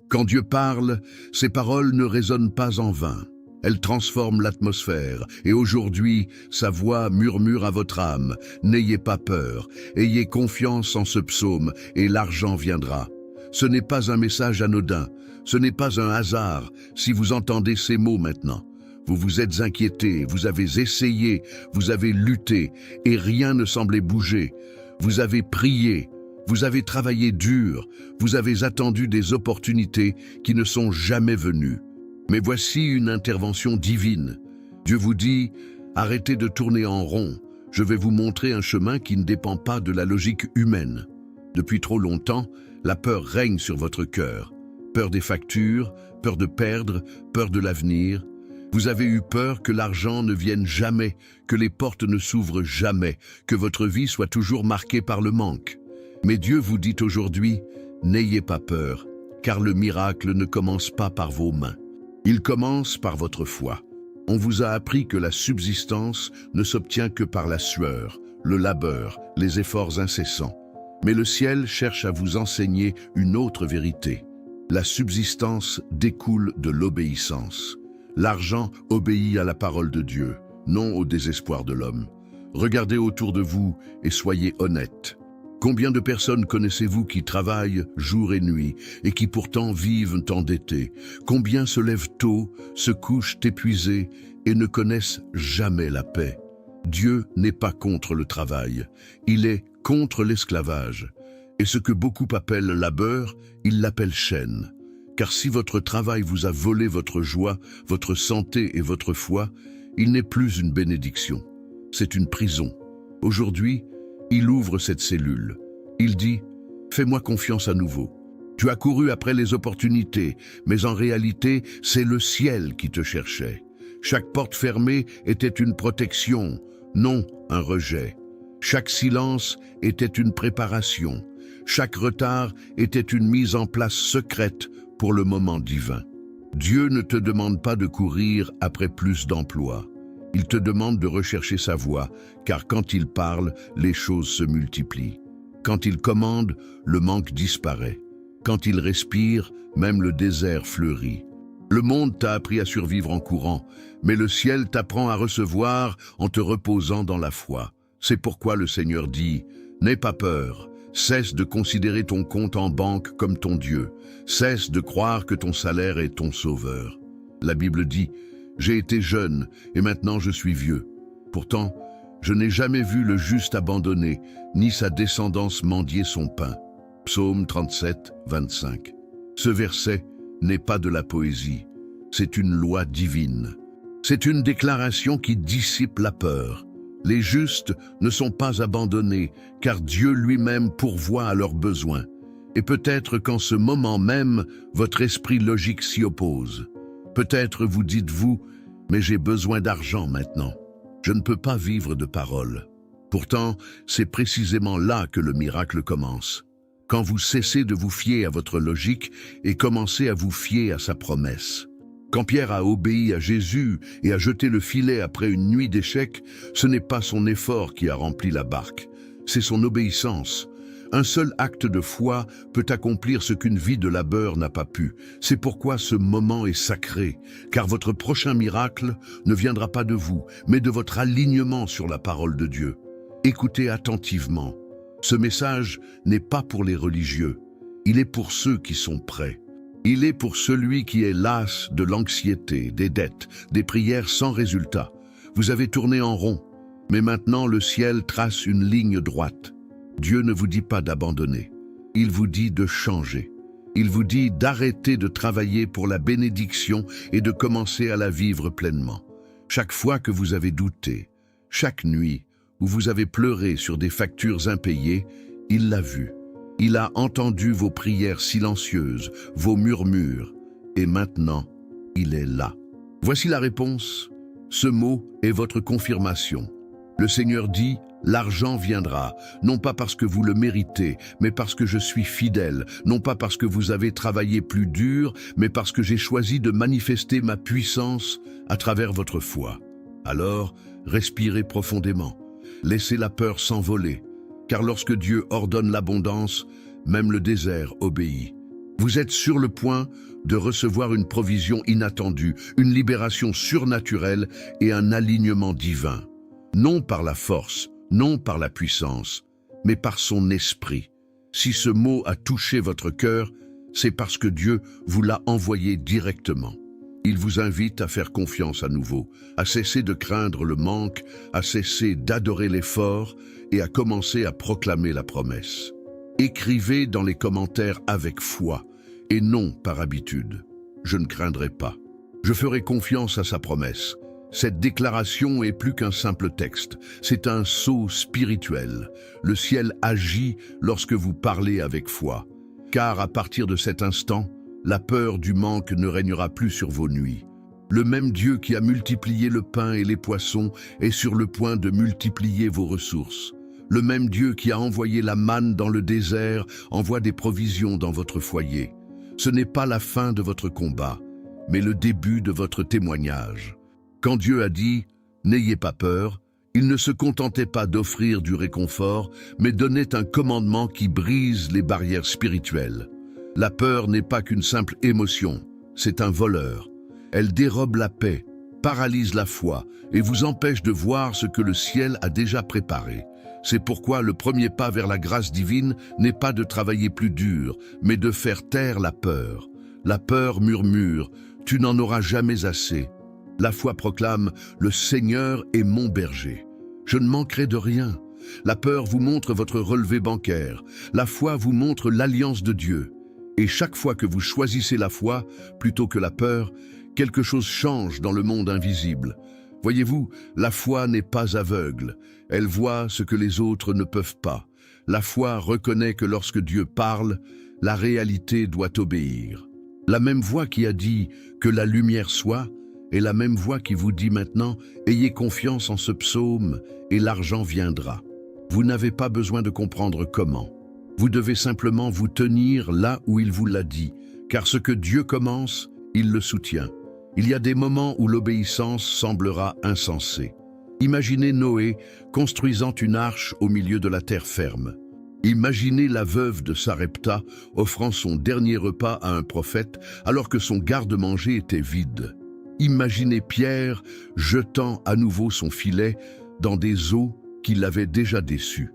Quand Dieu parle, ses paroles ne résonnent pas en vain. Elles transforment l'atmosphère, et aujourd'hui, sa voix murmure à votre âme. N'ayez pas peur, ayez confiance en ce psaume, et l'argent viendra. Ce n'est pas un message anodin, ce n'est pas un hasard si vous entendez ces mots maintenant. Vous vous êtes inquiété, vous avez essayé, vous avez lutté, et rien ne semblait bouger. Vous avez prié, vous avez travaillé dur, vous avez attendu des opportunités qui ne sont jamais venues. Mais voici une intervention divine. Dieu vous dit, arrêtez de tourner en rond, je vais vous montrer un chemin qui ne dépend pas de la logique humaine. Depuis trop longtemps, la peur règne sur votre cœur. Peur des factures, peur de perdre, peur de l'avenir. Vous avez eu peur que l'argent ne vienne jamais, que les portes ne s'ouvrent jamais, que votre vie soit toujours marquée par le manque. Mais Dieu vous dit aujourd'hui, n'ayez pas peur, car le miracle ne commence pas par vos mains. Il commence par votre foi. On vous a appris que la subsistance ne s'obtient que par la sueur, le labeur, les efforts incessants. Mais le ciel cherche à vous enseigner une autre vérité. La subsistance découle de l'obéissance. L'argent obéit à la parole de Dieu, non au désespoir de l'homme. Regardez autour de vous et soyez honnêtes. Combien de personnes connaissez-vous qui travaillent jour et nuit et qui pourtant vivent endettés? Combien se lèvent tôt, se couchent épuisés et ne connaissent jamais la paix? Dieu n'est pas contre le travail, il est contre l'esclavage. Et ce que beaucoup appellent labeur, il l'appelle chaîne. Car si votre travail vous a volé votre joie, votre santé et votre foi, il n'est plus une bénédiction, c'est une prison. Aujourd'hui, il ouvre cette cellule. Il dit, fais-moi confiance à nouveau. Tu as couru après les opportunités, mais en réalité, c'est le ciel qui te cherchait. Chaque porte fermée était une protection, non un rejet. Chaque silence était une préparation. Chaque retard était une mise en place secrète pour le moment divin. Dieu ne te demande pas de courir après plus d'emplois. Il te demande de rechercher sa voix, car quand il parle, les choses se multiplient. Quand il commande, le manque disparaît. Quand il respire, même le désert fleurit. Le monde t'a appris à survivre en courant, mais le ciel t'apprend à recevoir en te reposant dans la foi. C'est pourquoi le Seigneur dit, n'aie pas peur, cesse de considérer ton compte en banque comme ton Dieu, cesse de croire que ton salaire est ton sauveur. La Bible dit, j'ai été jeune et maintenant je suis vieux. Pourtant, je n'ai jamais vu le juste abandonné, ni sa descendance mendier son pain. Psaume 37, 25. Ce verset n'est pas de la poésie, c'est une loi divine. C'est une déclaration qui dissipe la peur. Les justes ne sont pas abandonnés, car Dieu lui-même pourvoit à leurs besoins. Et peut-être qu'en ce moment même, votre esprit logique s'y oppose. Peut-être vous dites-vous, mais j'ai besoin d'argent maintenant. Je ne peux pas vivre de paroles. Pourtant, c'est précisément là que le miracle commence. Quand vous cessez de vous fier à votre logique et commencez à vous fier à sa promesse. Quand Pierre a obéi à Jésus et a jeté le filet après une nuit d'échecs, ce n'est pas son effort qui a rempli la barque, c'est son obéissance. Un seul acte de foi peut accomplir ce qu'une vie de labeur n'a pas pu. C'est pourquoi ce moment est sacré, car votre prochain miracle ne viendra pas de vous, mais de votre alignement sur la parole de Dieu. Écoutez attentivement. Ce message n'est pas pour les religieux, il est pour ceux qui sont prêts. Il est pour celui qui est las de l'anxiété, des dettes, des prières sans résultat. Vous avez tourné en rond, mais maintenant le ciel trace une ligne droite. Dieu ne vous dit pas d'abandonner, il vous dit de changer. Il vous dit d'arrêter de travailler pour la bénédiction et de commencer à la vivre pleinement. Chaque fois que vous avez douté, chaque nuit où vous avez pleuré sur des factures impayées, il l'a vu. Il a entendu vos prières silencieuses, vos murmures, et maintenant, il est là. Voici la réponse. Ce mot est votre confirmation. Le Seigneur dit, l'argent viendra, non pas parce que vous le méritez, mais parce que je suis fidèle, non pas parce que vous avez travaillé plus dur, mais parce que j'ai choisi de manifester ma puissance à travers votre foi. Alors, respirez profondément, laissez la peur s'envoler, car lorsque Dieu ordonne l'abondance, même le désert obéit. Vous êtes sur le point de recevoir une provision inattendue, une libération surnaturelle et un alignement divin. Non par la force, non par la puissance, mais par son esprit. Si ce mot a touché votre cœur, c'est parce que Dieu vous l'a envoyé directement. Il vous invite à faire confiance à nouveau, à cesser de craindre le manque, à cesser d'adorer l'effort et à commencer à proclamer la promesse. Écrivez dans les commentaires avec foi et non par habitude. Je ne craindrai pas. Je ferai confiance à sa promesse. Cette déclaration est plus qu'un simple texte, c'est un sceau spirituel. Le ciel agit lorsque vous parlez avec foi, car à partir de cet instant, la peur du manque ne régnera plus sur vos nuits. Le même Dieu qui a multiplié le pain et les poissons est sur le point de multiplier vos ressources. Le même Dieu qui a envoyé la manne dans le désert envoie des provisions dans votre foyer. Ce n'est pas la fin de votre combat, mais le début de votre témoignage. Quand Dieu a dit « N'ayez pas peur », il ne se contentait pas d'offrir du réconfort, mais donnait un commandement qui brise les barrières spirituelles. La peur n'est pas qu'une simple émotion, c'est un voleur. Elle dérobe la paix, paralyse la foi et vous empêche de voir ce que le ciel a déjà préparé. C'est pourquoi le premier pas vers la grâce divine n'est pas de travailler plus dur, mais de faire taire la peur. La peur murmure « Tu n'en auras jamais assez ». La foi proclame « Le Seigneur est mon berger. Je ne manquerai de rien ». La peur vous montre votre relevé bancaire. La foi vous montre l'alliance de Dieu. Et chaque fois que vous choisissez la foi, plutôt que la peur, quelque chose change dans le monde invisible. Voyez-vous, la foi n'est pas aveugle. Elle voit ce que les autres ne peuvent pas. La foi reconnaît que lorsque Dieu parle, la réalité doit obéir. La même voix qui a dit que la lumière soit, est la même voix qui vous dit maintenant « Ayez confiance en ce psaume et l'argent viendra ». Vous n'avez pas besoin de comprendre comment. Vous devez simplement vous tenir là où il vous l'a dit, car ce que Dieu commence, il le soutient. Il y a des moments où l'obéissance semblera insensée. Imaginez Noé construisant une arche au milieu de la terre ferme. Imaginez la veuve de Sarepta offrant son dernier repas à un prophète alors que son garde-manger était vide. Imaginez Pierre jetant à nouveau son filet dans des eaux qui l'avaient déjà déçu.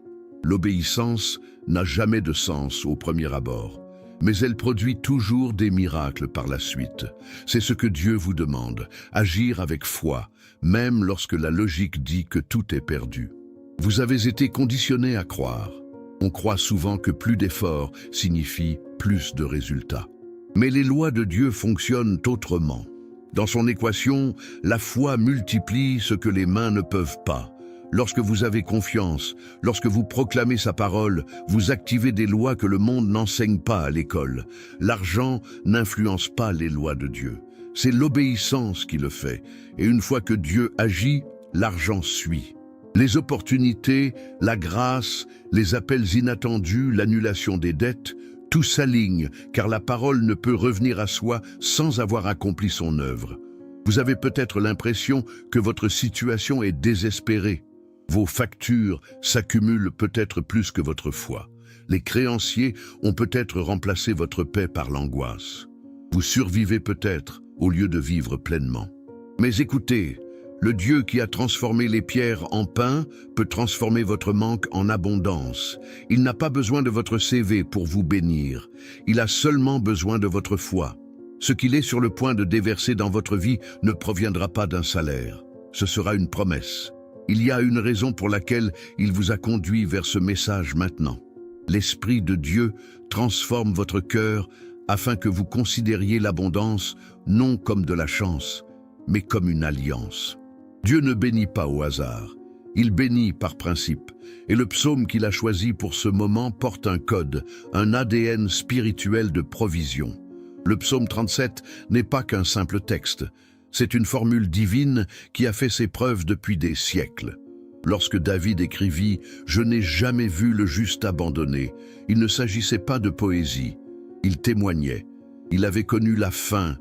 L'obéissance n'a jamais de sens au premier abord, mais elle produit toujours des miracles par la suite. C'est ce que Dieu vous demande, agir avec foi, même lorsque la logique dit que tout est perdu. Vous avez été conditionné à croire. On croit souvent que plus d'efforts signifie plus de résultats. Mais les lois de Dieu fonctionnent autrement. Dans son équation, la foi multiplie ce que les mains ne peuvent pas. Lorsque vous avez confiance, lorsque vous proclamez sa parole, vous activez des lois que le monde n'enseigne pas à l'école. L'argent n'influence pas les lois de Dieu. C'est l'obéissance qui le fait. Et une fois que Dieu agit, l'argent suit. Les opportunités, la grâce, les appels inattendus, l'annulation des dettes, tout s'aligne, car la parole ne peut revenir à soi sans avoir accompli son œuvre. Vous avez peut-être l'impression que votre situation est désespérée. Vos factures s'accumulent peut-être plus que votre foi. Les créanciers ont peut-être remplacé votre paix par l'angoisse. Vous survivez peut-être au lieu de vivre pleinement. Mais écoutez, le Dieu qui a transformé les pierres en pain peut transformer votre manque en abondance. Il n'a pas besoin de votre CV pour vous bénir. Il a seulement besoin de votre foi. Ce qu'il est sur le point de déverser dans votre vie ne proviendra pas d'un salaire. Ce sera une promesse. Il y a une raison pour laquelle il vous a conduit vers ce message maintenant. L'Esprit de Dieu transforme votre cœur afin que vous considériez l'abondance non comme de la chance, mais comme une alliance. Dieu ne bénit pas au hasard, il bénit par principe, et le psaume qu'il a choisi pour ce moment porte un code, un ADN spirituel de provision. Le psaume 37 n'est pas qu'un simple texte, c'est une formule divine qui a fait ses preuves depuis des siècles. Lorsque David écrivit « Je n'ai jamais vu le juste abandonné », il ne s'agissait pas de poésie, il témoignait. Il avait connu la faim,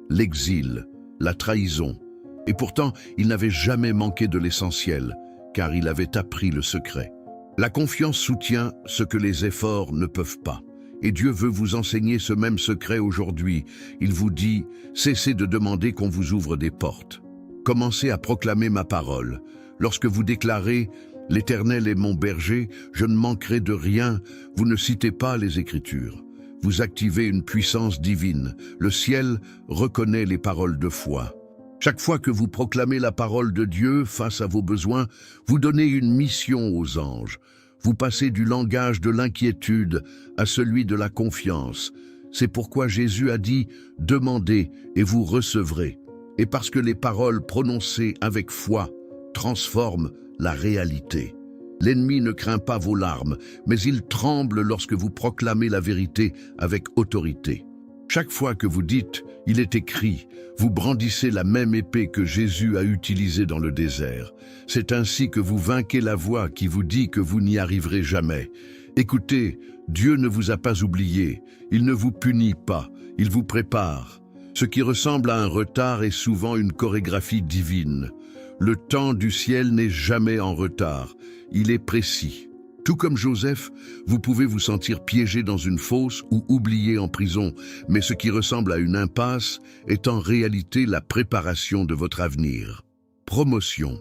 l'exil, la trahison, et pourtant, il n'avait jamais manqué de l'essentiel, car il avait appris le secret. La confiance soutient ce que les efforts ne peuvent pas, Et Dieu veut vous enseigner ce même secret aujourd'hui. Il vous dit, cessez de demander qu'on vous ouvre des portes. Commencez à proclamer ma parole. Lorsque vous déclarez « L'Éternel est mon berger, je ne manquerai de rien », vous ne citez pas les Écritures. Vous activez une puissance divine. Le ciel reconnaît les paroles de foi. Chaque fois que vous proclamez la parole de Dieu face à vos besoins, vous donnez une mission aux anges. Vous passez du langage de l'inquiétude à celui de la confiance. C'est pourquoi Jésus a dit « Demandez et vous recevrez ». Et parce que les paroles prononcées avec foi transforment la réalité. L'ennemi ne craint pas vos larmes, mais il tremble lorsque vous proclamez la vérité avec autorité. Chaque fois que vous dites « il est écrit », vous brandissez la même épée que Jésus a utilisée dans le désert. C'est ainsi que vous vainquez la voix qui vous dit que vous n'y arriverez jamais. Écoutez, Dieu ne vous a pas oublié, il ne vous punit pas, il vous prépare. Ce qui ressemble à un retard est souvent une chorégraphie divine. Le temps du ciel n'est jamais en retard, il est précis. Tout comme Joseph, vous pouvez vous sentir piégé dans une fosse ou oublié en prison, mais ce qui ressemble à une impasse est en réalité la préparation de votre avenir. Promotion.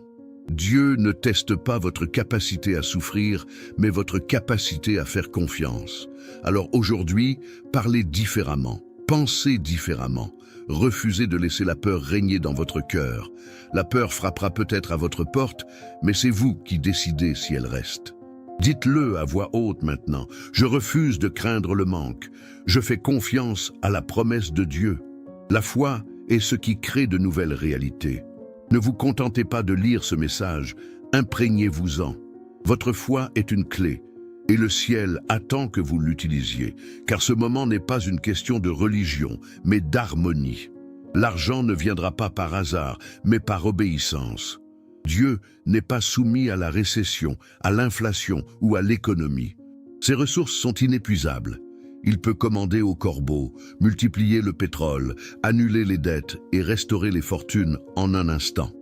Dieu ne teste pas votre capacité à souffrir, mais votre capacité à faire confiance. Alors aujourd'hui, parlez différemment, pensez différemment. Refusez de laisser la peur régner dans votre cœur. La peur frappera peut-être à votre porte, mais c'est vous qui décidez si elle reste. Dites-le à voix haute maintenant. Je refuse de craindre le manque. Je fais confiance à la promesse de Dieu. La foi est ce qui crée de nouvelles réalités. Ne vous contentez pas de lire ce message, imprégnez-vous-en. Votre foi est une clé, et le ciel attend que vous l'utilisiez, car ce moment n'est pas une question de religion, mais d'harmonie. L'argent ne viendra pas par hasard, mais par obéissance. Dieu n'est pas soumis à la récession, à l'inflation ou à l'économie. Ses ressources sont inépuisables. Il peut commander aux corbeaux, multiplier le pétrole, annuler les dettes et restaurer les fortunes en un instant.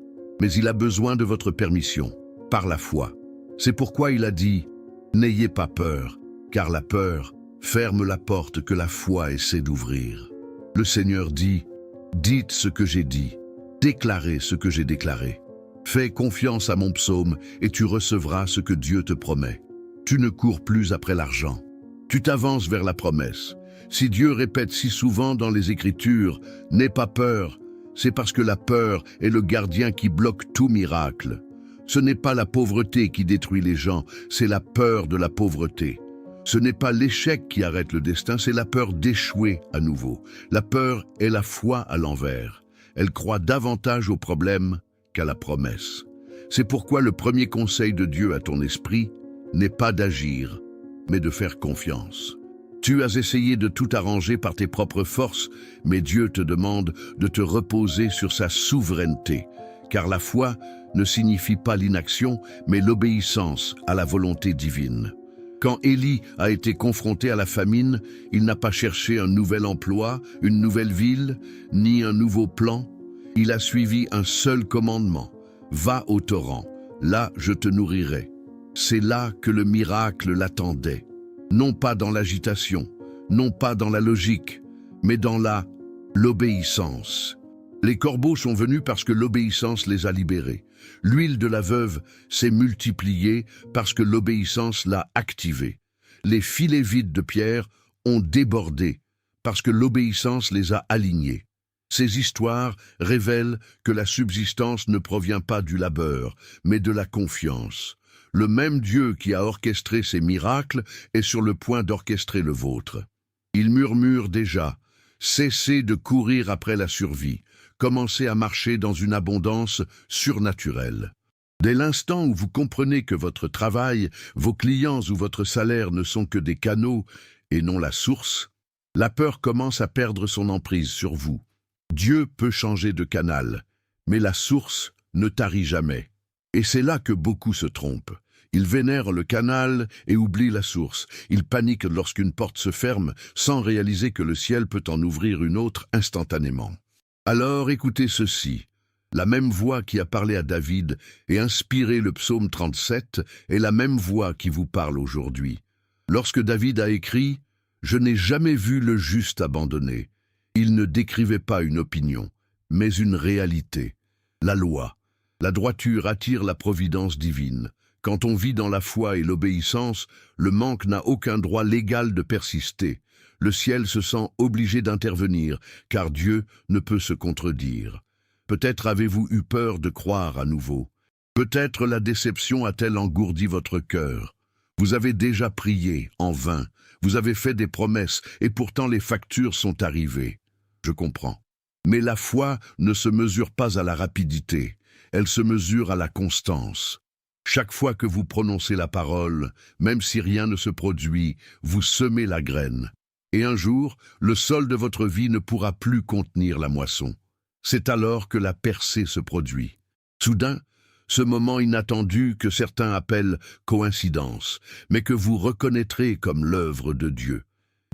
Mais il a besoin de votre permission, par la foi. C'est pourquoi il a dit « N'ayez pas peur, car la peur ferme la porte que la foi essaie d'ouvrir. » Le Seigneur dit « Dites ce que j'ai dit, déclarez ce que j'ai déclaré. Fais confiance à mon psaume et tu recevras ce que Dieu te promet. Tu ne cours plus après l'argent. Tu t'avances vers la promesse. Si Dieu répète si souvent dans les Écritures « N'aie pas peur », c'est parce que la peur est le gardien qui bloque tout miracle. Ce n'est pas la pauvreté qui détruit les gens, c'est la peur de la pauvreté. Ce n'est pas l'échec qui arrête le destin, c'est la peur d'échouer à nouveau. La peur est la foi à l'envers. Elle croit davantage au problème qu'à la promesse. C'est pourquoi le premier conseil de Dieu à ton esprit n'est pas d'agir, mais de faire confiance. Tu as essayé de tout arranger par tes propres forces, mais Dieu te demande de te reposer sur sa souveraineté, car la foi ne signifie pas l'inaction, mais l'obéissance à la volonté divine. Quand Élie a été confronté à la famine, il n'a pas cherché un nouvel emploi, une nouvelle ville, ni un nouveau plan. Il a suivi un seul commandement. Va au torrent, là je te nourrirai. C'est là que le miracle l'attendait. Non pas dans l'agitation, non pas dans la logique, mais dans l'obéissance. Les corbeaux sont venus parce que l'obéissance les a libérés. L'huile de la veuve s'est multipliée parce que l'obéissance l'a activée. Les filets vides de pierre ont débordé parce que l'obéissance les a alignés. Ces histoires révèlent que la subsistance ne provient pas du labeur, mais de la confiance. Le même Dieu qui a orchestré ces miracles est sur le point d'orchestrer le vôtre. Il murmure déjà « Cessez de courir après la survie, commencez à marcher dans une abondance surnaturelle. » Dès l'instant où vous comprenez que votre travail, vos clients ou votre salaire ne sont que des canaux et non la source, la peur commence à perdre son emprise sur vous. Dieu peut changer de canal, mais la source ne tarit jamais. Et c'est là que beaucoup se trompent. Ils vénèrent le canal et oublient la source. Ils paniquent lorsqu'une porte se ferme, sans réaliser que le ciel peut en ouvrir une autre instantanément. Alors écoutez ceci. La même voix qui a parlé à David et inspiré le psaume 37 est la même voix qui vous parle aujourd'hui. Lorsque David a écrit Je n'ai jamais vu le juste abandonné. Il ne décrivait pas une opinion, mais une réalité. La loi. La droiture attire la providence divine. Quand on vit dans la foi et l'obéissance, le manque n'a aucun droit légal de persister. Le ciel se sent obligé d'intervenir, car Dieu ne peut se contredire. Peut-être avez-vous eu peur de croire à nouveau. Peut-être la déception a-t-elle engourdi votre cœur. Vous avez déjà prié, en vain. Vous avez fait des promesses, et pourtant les factures sont arrivées. Je comprends. Mais la foi ne se mesure pas à la rapidité. Elle se mesure à la constance. Chaque fois que vous prononcez la parole, même si rien ne se produit, vous semez la graine. Et un jour, le sol de votre vie ne pourra plus contenir la moisson. C'est alors que la percée se produit. Soudain, ce moment inattendu que certains appellent coïncidence, mais que vous reconnaîtrez comme l'œuvre de Dieu.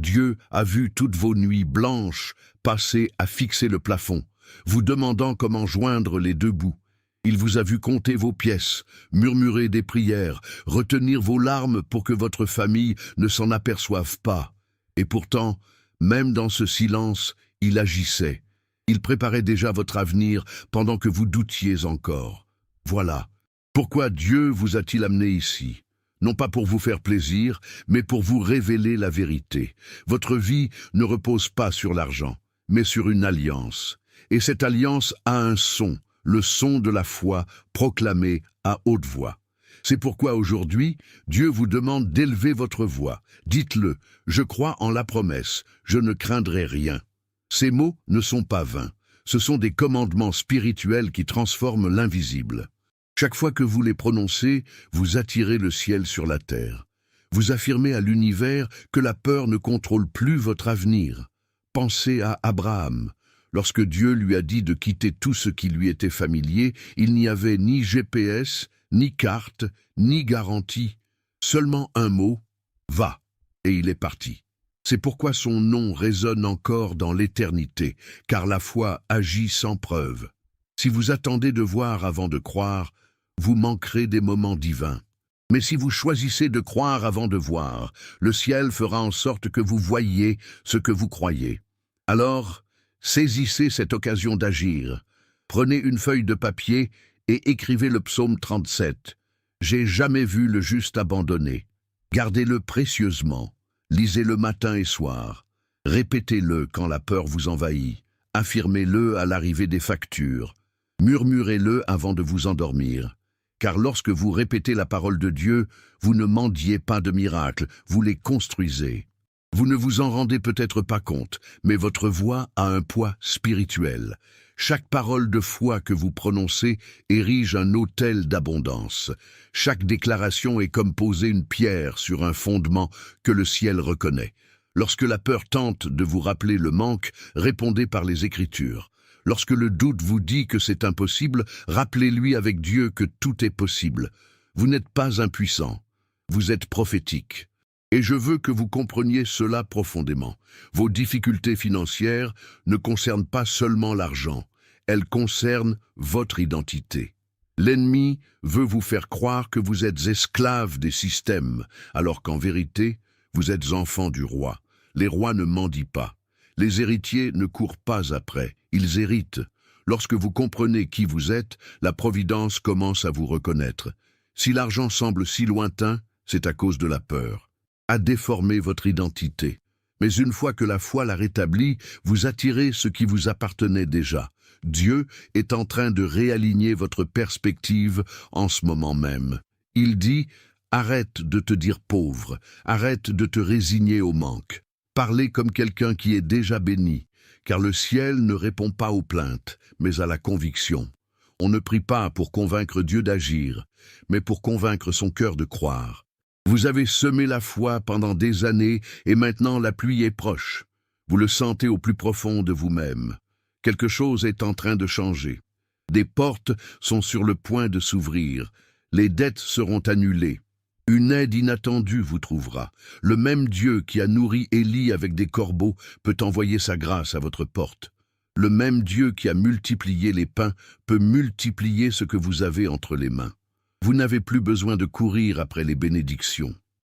Dieu a vu toutes vos nuits blanches passer à fixer le plafond, vous demandant comment joindre les deux bouts. Il vous a vu compter vos pièces, murmurer des prières, retenir vos larmes pour que votre famille ne s'en aperçoive pas. Et pourtant, même dans ce silence, il agissait. Il préparait déjà votre avenir pendant que vous doutiez encore. Voilà. Pourquoi Dieu vous a-t-il amené ici? Non pas pour vous faire plaisir, mais pour vous révéler la vérité. Votre vie ne repose pas sur l'argent, mais sur une alliance. Et cette alliance a un son, le son de la foi proclamé à haute voix. C'est pourquoi aujourd'hui, Dieu vous demande d'élever votre voix. Dites-le, je crois en la promesse, je ne craindrai rien. Ces mots ne sont pas vains. Ce sont des commandements spirituels qui transforment l'invisible. Chaque fois que vous les prononcez, vous attirez le ciel sur la terre. Vous affirmez à l'univers que la peur ne contrôle plus votre avenir. Pensez à Abraham. Lorsque Dieu lui a dit de quitter tout ce qui lui était familier, il n'y avait ni GPS, ni carte, ni garantie. Seulement un mot, « Va », et il est parti. C'est pourquoi son nom résonne encore dans l'éternité, car la foi agit sans preuve. Si vous attendez de voir avant de croire, vous manquerez des moments divins. Mais si vous choisissez de croire avant de voir, le ciel fera en sorte que vous voyiez ce que vous croyez. Alors, saisissez cette occasion d'agir. Prenez une feuille de papier et écrivez le psaume 37. « J'ai jamais vu le juste abandonné ». Gardez-le précieusement. Lisez-le matin et soir. Répétez-le quand la peur vous envahit. Affirmez-le à l'arrivée des factures. Murmurez-le avant de vous endormir. Car lorsque vous répétez la parole de Dieu, vous ne mendiez pas de miracles, vous les construisez. Vous ne vous en rendez peut-être pas compte, mais votre voix a un poids spirituel. Chaque parole de foi que vous prononcez érige un autel d'abondance. Chaque déclaration est comme poser une pierre sur un fondement que le ciel reconnaît. Lorsque la peur tente de vous rappeler le manque, répondez par les Écritures. Lorsque le doute vous dit que c'est impossible, rappelez-lui avec Dieu que tout est possible. Vous n'êtes pas impuissant, vous êtes prophétique. Et je veux que vous compreniez cela profondément. Vos difficultés financières ne concernent pas seulement l'argent, elles concernent votre identité. L'ennemi veut vous faire croire que vous êtes esclave des systèmes, alors qu'en vérité, vous êtes enfant du roi. Les rois ne mendient pas. Les héritiers ne courent pas après, ils héritent. Lorsque vous comprenez qui vous êtes, la providence commence à vous reconnaître. Si l'argent semble si lointain, c'est à cause de la peur. À déformer votre identité. Mais une fois que la foi l'a rétablie, vous attirez ce qui vous appartenait déjà. Dieu est en train de réaligner votre perspective en ce moment même. Il dit « Arrête de te dire pauvre, arrête de te résigner au manque. Parlez comme quelqu'un qui est déjà béni, car le ciel ne répond pas aux plaintes, mais à la conviction. On ne prie pas pour convaincre Dieu d'agir, mais pour convaincre son cœur de croire. Vous avez semé la foi pendant des années et maintenant la pluie est proche. Vous le sentez au plus profond de vous-même. Quelque chose est en train de changer. Des portes sont sur le point de s'ouvrir. Les dettes seront annulées. Une aide inattendue vous trouvera. Le même Dieu qui a nourri Élie avec des corbeaux peut envoyer sa grâce à votre porte. Le même Dieu qui a multiplié les pains peut multiplier ce que vous avez entre les mains. Vous n'avez plus besoin de courir après les bénédictions.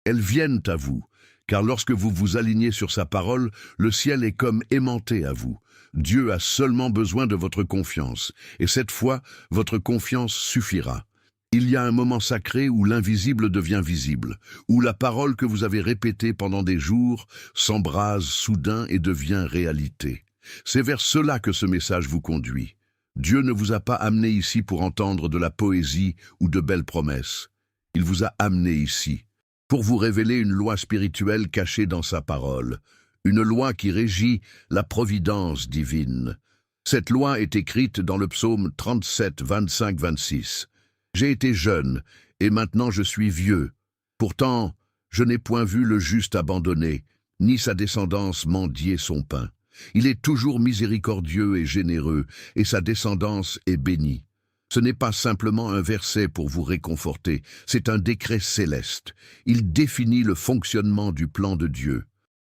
Elles viennent à vous, car lorsque vous vous alignez sur sa parole, le ciel est comme aimanté à vous. Dieu a seulement besoin de votre confiance, et cette fois, votre confiance suffira. Il y a un moment sacré où l'invisible devient visible, où la parole que vous avez répétée pendant des jours s'embrase soudain et devient réalité. C'est vers cela que ce message vous conduit. Dieu ne vous a pas amené ici pour entendre de la poésie ou de belles promesses. Il vous a amené ici pour vous révéler une loi spirituelle cachée dans sa parole, une loi qui régit la providence divine. Cette loi est écrite dans le psaume 37, 25, 26. J'ai été jeune, et maintenant je suis vieux. Pourtant, je n'ai point vu le juste abandonné, ni sa descendance mendier son pain. Il est toujours miséricordieux et généreux, et sa descendance est bénie. Ce n'est pas simplement un verset pour vous réconforter, c'est un décret céleste. Il définit le fonctionnement du plan de Dieu.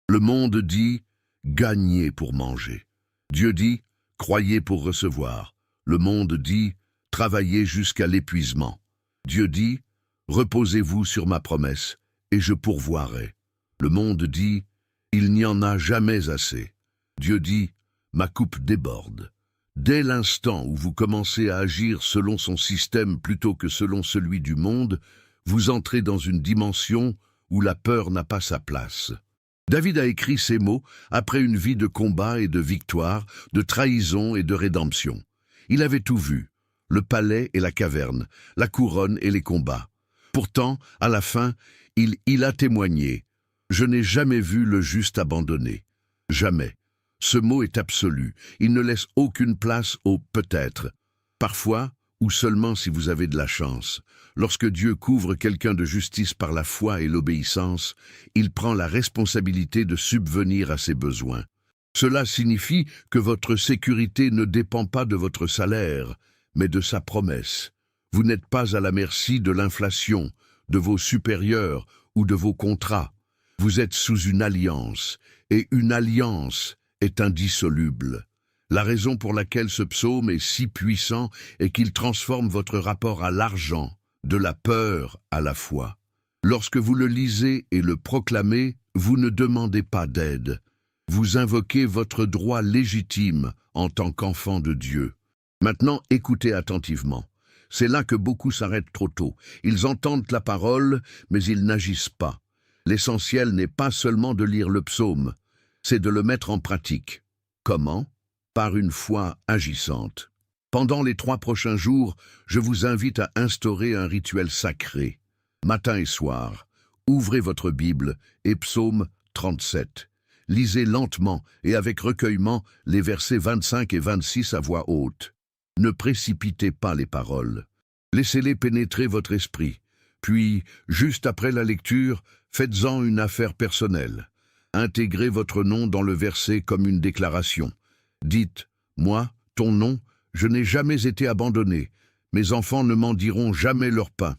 Le monde dit « gagnez pour manger ». Dieu dit « croyez pour recevoir ». Le monde dit « travaillez jusqu'à l'épuisement ». Dieu dit « reposez-vous sur ma promesse, et je pourvoirai ». Le monde dit « il n'y en a jamais assez ». Dieu dit « ma coupe déborde ». Dès l'instant où vous commencez à agir selon son système plutôt que selon celui du monde, vous entrez dans une dimension où la peur n'a pas sa place. David a écrit ces mots après une vie de combat et de victoire, de trahison et de rédemption. Il avait tout vu, le palais et la caverne, la couronne et les combats. Pourtant, à la fin, il a témoigné « Je n'ai jamais vu le juste abandonné. Jamais. » Ce mot est absolu, il ne laisse aucune place au « peut-être ». Parfois, ou seulement si vous avez de la chance, lorsque Dieu couvre quelqu'un de justice par la foi et l'obéissance, il prend la responsabilité de subvenir à ses besoins. Cela signifie que votre sécurité ne dépend pas de votre salaire, mais de sa promesse. Vous n'êtes pas à la merci de l'inflation, de vos supérieurs ou de vos contrats. Vous êtes sous une alliance, et une alliance est indissoluble. La raison pour laquelle ce psaume est si puissant est qu'il transforme votre rapport à l'argent, de la peur à la foi. Lorsque vous le lisez et le proclamez, vous ne demandez pas d'aide. Vous invoquez votre droit légitime en tant qu'enfant de Dieu. Maintenant, écoutez attentivement. C'est là que beaucoup s'arrêtent trop tôt. Ils entendent la parole, mais ils n'agissent pas. L'essentiel n'est pas seulement de lire le psaume, c'est de le mettre en pratique. Comment? Par une foi agissante. Pendant les 3 prochains jours, je vous invite à instaurer un rituel sacré. Matin et soir, ouvrez votre Bible et psaume 37. Lisez lentement et avec recueillement les versets 25 et 26 à voix haute. Ne précipitez pas les paroles. Laissez-les pénétrer votre esprit. Puis, juste après la lecture, faites-en une affaire personnelle. Intégrez votre nom dans le verset comme une déclaration. Dites, « Moi, ton nom, je n'ai jamais été abandonné. Mes enfants ne m'en diront jamais leur pain.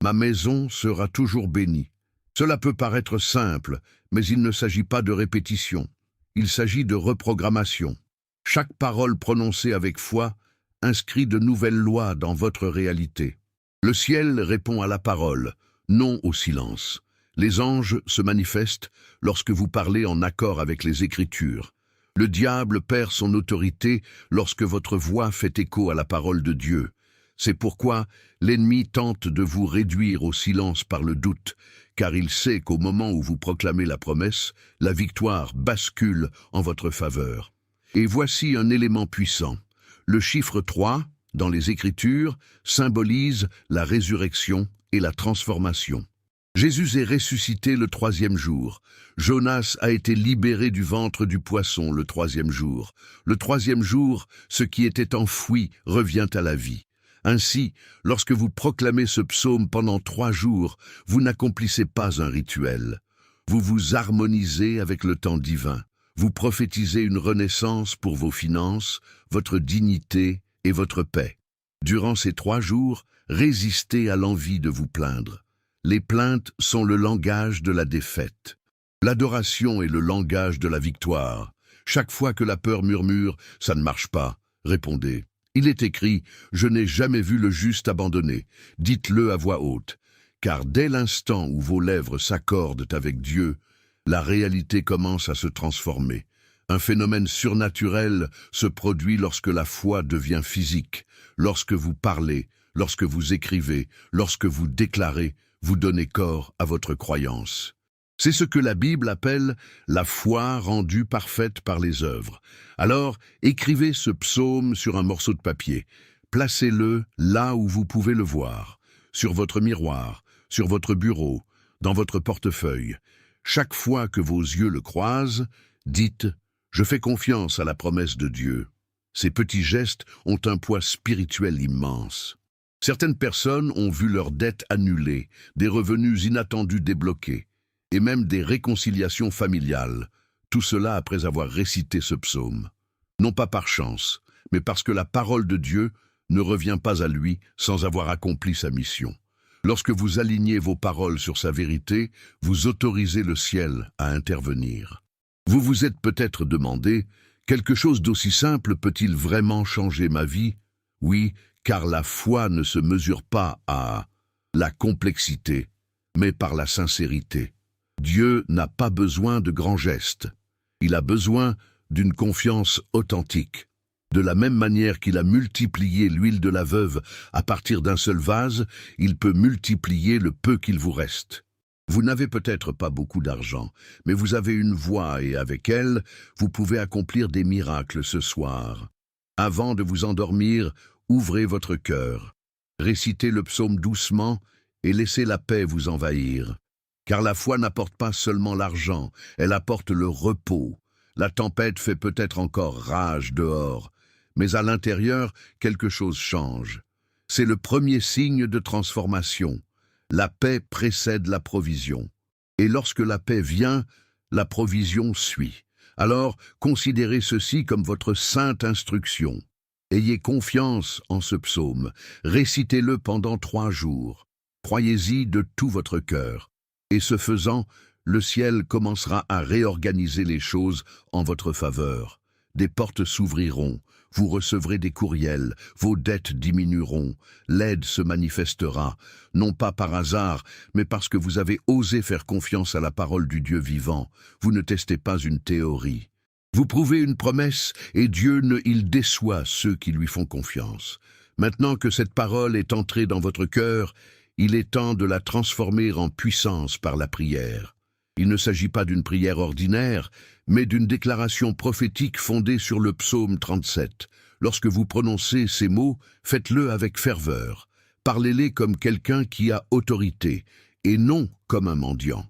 Ma maison sera toujours bénie. » Cela peut paraître simple, mais il ne s'agit pas de répétition. Il s'agit de reprogrammation. Chaque parole prononcée avec foi inscrit de nouvelles lois dans votre réalité. Le ciel répond à la parole, non au silence. Les anges se manifestent lorsque vous parlez en accord avec les Écritures. Le diable perd son autorité lorsque votre voix fait écho à la parole de Dieu. C'est pourquoi l'ennemi tente de vous réduire au silence par le doute, car il sait qu'au moment où vous proclamez la promesse, la victoire bascule en votre faveur. Et voici un élément puissant. Le chiffre 3, dans les Écritures, symbolise la résurrection et la transformation. Jésus est ressuscité le 3e jour. Jonas a été libéré du ventre du poisson le 3e jour. Le 3e jour, ce qui était enfoui revient à la vie. Ainsi, lorsque vous proclamez ce psaume pendant 3 jours, vous n'accomplissez pas un rituel. Vous vous harmonisez avec le temps divin. Vous prophétisez une renaissance pour vos finances, votre dignité et votre paix. Durant ces 3 jours, résistez à l'envie de vous plaindre. Les plaintes sont le langage de la défaite. L'adoration est le langage de la victoire. Chaque fois que la peur murmure « ça ne marche pas », répondez. Il est écrit « je n'ai jamais vu le juste abandonné ». Dites-le à voix haute, car dès l'instant où vos lèvres s'accordent avec Dieu, La réalité commence à se transformer. Un phénomène surnaturel se produit lorsque la foi devient physique, lorsque vous parlez, lorsque vous écrivez, lorsque vous déclarez, vous donnez corps à votre croyance. C'est ce que la Bible appelle la foi rendue parfaite par les œuvres. Alors, écrivez ce psaume sur un morceau de papier. Placez-le là où vous pouvez le voir, sur votre miroir, sur votre bureau, dans votre portefeuille. Chaque fois que vos yeux le croisent, dites « Je fais confiance à la promesse de Dieu ». Ces petits gestes ont un poids spirituel immense. Certaines personnes ont vu leurs dettes annulées, des revenus inattendus débloqués, et même des réconciliations familiales, tout cela après avoir récité ce psaume. Non pas par chance, mais parce que la parole de Dieu ne revient pas à lui sans avoir accompli sa mission. Lorsque vous alignez vos paroles sur sa vérité, vous autorisez le ciel à intervenir. Vous vous êtes peut-être demandé, quelque chose d'aussi simple peut-il vraiment changer ma vie? Oui, car la foi ne se mesure pas à la complexité, mais par la sincérité. Dieu n'a pas besoin de grands gestes. Il a besoin d'une confiance authentique. De la même manière qu'il a multiplié l'huile de la veuve à partir d'un seul vase, il peut multiplier le peu qu'il vous reste. Vous n'avez peut-être pas beaucoup d'argent, mais vous avez une voix et avec elle, vous pouvez accomplir des miracles ce soir. Avant de vous endormir, ouvrez votre cœur. Récitez le psaume doucement et laissez la paix vous envahir. Car la foi n'apporte pas seulement l'argent, elle apporte le repos. La tempête fait peut-être encore rage dehors, mais à l'intérieur, quelque chose change. C'est le premier signe de transformation. La paix précède la provision. Et lorsque la paix vient, la provision suit. Alors, considérez ceci comme votre sainte instruction. Ayez confiance en ce psaume. Récitez-le pendant 3 jours. Croyez-y de tout votre cœur. Et ce faisant, le ciel commencera à réorganiser les choses en votre faveur. Des portes s'ouvriront, vous recevrez des courriels, vos dettes diminueront, l'aide se manifestera, non pas par hasard, mais parce que vous avez osé faire confiance à la parole du Dieu vivant. Vous ne testez pas une théorie. Vous prouvez une promesse et il déçoit ceux qui lui font confiance. Maintenant que cette parole est entrée dans votre cœur, il est temps de la transformer en puissance par la prière. Il ne s'agit pas d'une prière ordinaire, mais d'une déclaration prophétique fondée sur le psaume 37. Lorsque vous prononcez ces mots, faites-le avec ferveur. Parlez-les comme quelqu'un qui a autorité, et non comme un mendiant.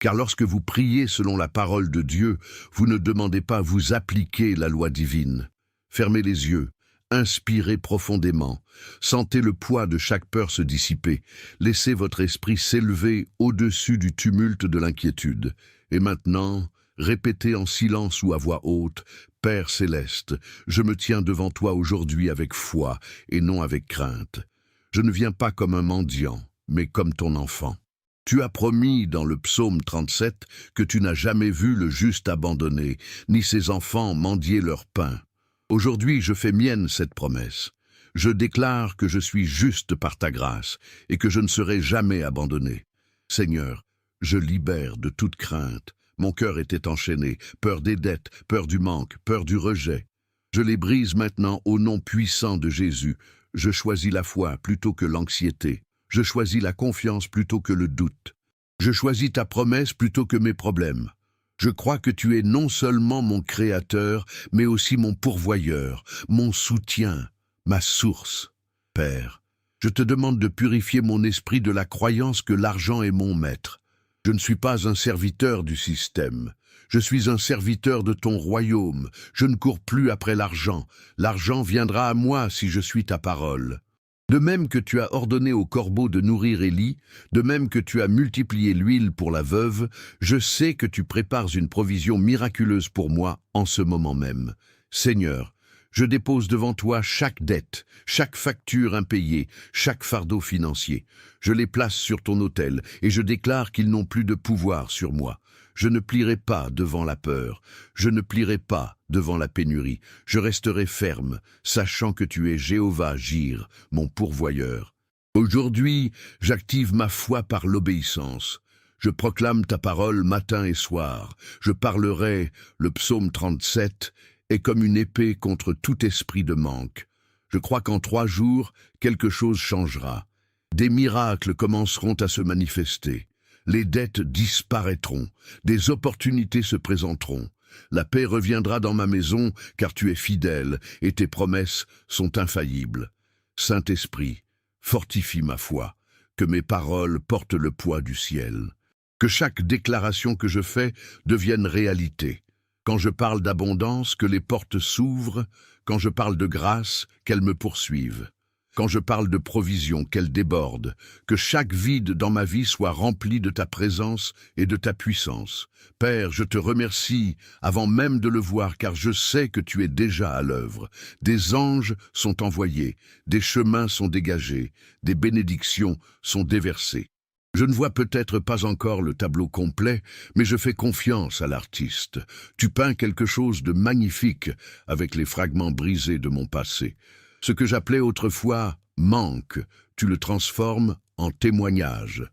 Car lorsque vous priez selon la parole de Dieu, vous ne demandez pas à vous appliquer la loi divine. Fermez les yeux. Inspirez profondément. Sentez le poids de chaque peur se dissiper. Laissez votre esprit s'élever au-dessus du tumulte de l'inquiétude. Et maintenant, répétez en silence ou à voix haute, « Père céleste, je me tiens devant toi aujourd'hui avec foi et non avec crainte. Je ne viens pas comme un mendiant, mais comme ton enfant. Tu as promis dans le psaume 37 que tu n'as jamais vu le juste abandonné, ni ses enfants mendier leur pain. Aujourd'hui, je fais mienne cette promesse. Je déclare que je suis juste par ta grâce et que je ne serai jamais abandonné. Seigneur, je libère de toute crainte. Mon cœur était enchaîné, peur des dettes, peur du manque, peur du rejet. Je les brise maintenant au nom puissant de Jésus. Je choisis la foi plutôt que l'anxiété. Je choisis la confiance plutôt que le doute. Je choisis ta promesse plutôt que mes problèmes. Je crois que tu es non seulement mon créateur, mais aussi mon pourvoyeur, mon soutien, ma source. Père, je te demande de purifier mon esprit de la croyance que l'argent est mon maître. Je ne suis pas un serviteur du système. Je suis un serviteur de ton royaume. Je ne cours plus après l'argent. L'argent viendra à moi si je suis ta parole. De même que tu as ordonné aux corbeaux de nourrir Élie, de même que tu as multiplié l'huile pour la veuve, je sais que tu prépares une provision miraculeuse pour moi en ce moment même. Seigneur, je dépose devant toi chaque dette, chaque facture impayée, chaque fardeau financier. Je les place sur ton autel et je déclare qu'ils n'ont plus de pouvoir sur moi. Je ne plierai pas devant la peur, je ne plierai pas devant la pénurie. Je resterai ferme, sachant que tu es Jéhovah Jire, mon pourvoyeur. Aujourd'hui, j'active ma foi par l'obéissance. Je proclame ta parole matin et soir. Je parlerai, le psaume 37, est comme une épée contre tout esprit de manque. Je crois qu'en 3 jours, quelque chose changera. Des miracles commenceront à se manifester. Les dettes disparaîtront. Des opportunités se présenteront. La paix reviendra dans ma maison, car tu es fidèle et tes promesses sont infaillibles. Saint-Esprit, fortifie ma foi, que mes paroles portent le poids du ciel. Que chaque déclaration que je fais devienne réalité. Quand je parle d'abondance, que les portes s'ouvrent. Quand je parle de grâce, qu'elles me poursuivent. Quand je parle de provision, qu'elle déborde, que chaque vide dans ma vie soit rempli de ta présence et de ta puissance. Père, je te remercie avant même de le voir, car je sais que tu es déjà à l'œuvre. Des anges sont envoyés, des chemins sont dégagés, des bénédictions sont déversées. Je ne vois peut-être pas encore le tableau complet, mais je fais confiance à l'artiste. Tu peins quelque chose de magnifique avec les fragments brisés de mon passé. Ce que j'appelais autrefois manque, tu le transformes en témoignage.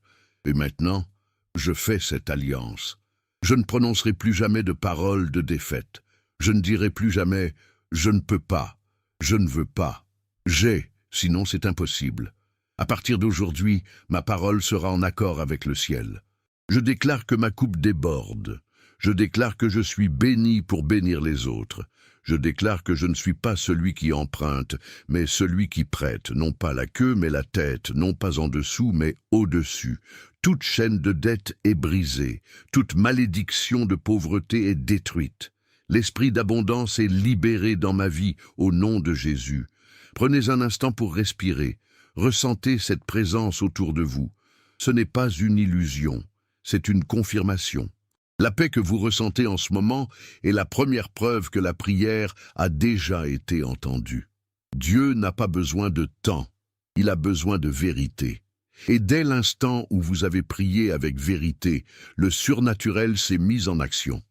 Et maintenant, je fais cette alliance. Je ne prononcerai plus jamais de paroles de défaite. Je ne dirai plus jamais « je ne peux pas »,« je ne veux pas »,« j'ai », sinon c'est impossible. À partir d'aujourd'hui, ma parole sera en accord avec le ciel. Je déclare que ma coupe déborde. Je déclare que je suis béni pour bénir les autres. Je déclare que je ne suis pas celui qui emprunte, mais celui qui prête, non pas la queue, mais la tête, non pas en dessous, mais au-dessus. Toute chaîne de dette est brisée, toute malédiction de pauvreté est détruite. L'esprit d'abondance est libéré dans ma vie au nom de Jésus. Prenez un instant pour respirer. Ressentez cette présence autour de vous. Ce n'est pas une illusion, c'est une confirmation. La paix que vous ressentez en ce moment est la première preuve que la prière a déjà été entendue. Dieu n'a pas besoin de temps, il a besoin de vérité. Et dès l'instant où vous avez prié avec vérité, le surnaturel s'est mis en action.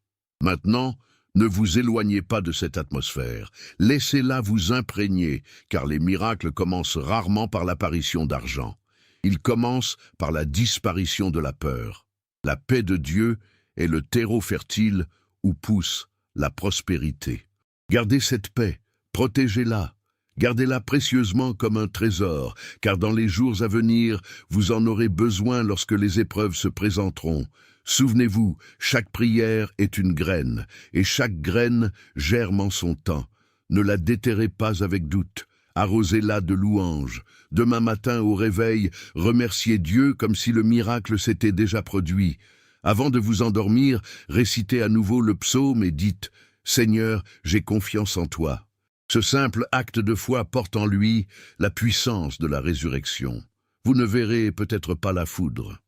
Maintenant, ne vous éloignez pas de cette atmosphère. Laissez-la vous imprégner, car les miracles commencent rarement par l'apparition d'argent. Ils commencent par la disparition de la peur. La paix de Dieu est le terreau fertile où pousse la prospérité. Gardez cette paix, protégez-la, gardez-la précieusement comme un trésor, car dans les jours à venir, vous en aurez besoin lorsque les épreuves se présenteront. Souvenez-vous, chaque prière est une graine, et chaque graine germe en son temps. Ne la déterrez pas avec doute. Arrosez-la de louanges. Demain matin au réveil, remerciez Dieu comme si le miracle s'était déjà produit. Avant de vous endormir, récitez à nouveau le psaume et dites « Seigneur, j'ai confiance en toi ». Ce simple acte de foi porte en lui la puissance de la résurrection. Vous ne verrez peut-être pas la foudre,